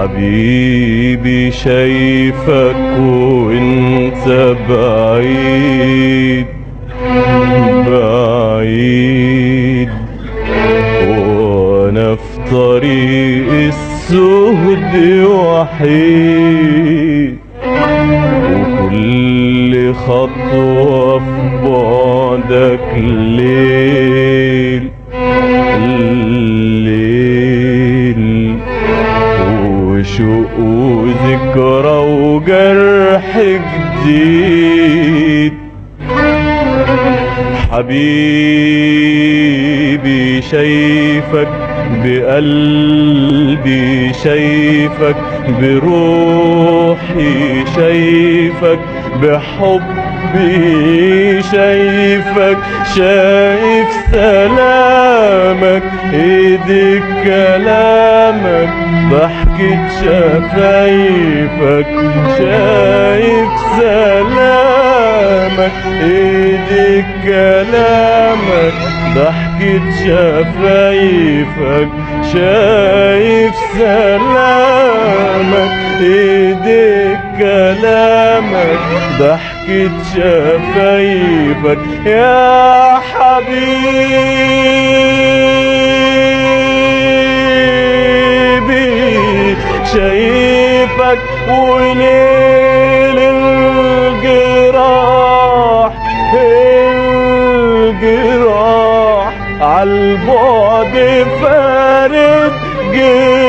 حبيبي شايفك وانت بعيد بعيد، وانا في طريق السهد وحيد، وكل خطوة في بعدك ليل الليل، وشوق وذكرى وجرح جديد. حبيبي شايفك بقلبي، شايفك بروحي، شايفك بحبي، شايفك شايف سلامك، ايدك كلامك، ضحكة شفايفك، شايف سلامك، ايدك كلامك، ضحكة شفايفك، شايف سلامك، ايدك كلامك، ضحكة شفايفك يا حبيبي. شايفك وليل الجراح، الجراح عالبعد فارد جراح.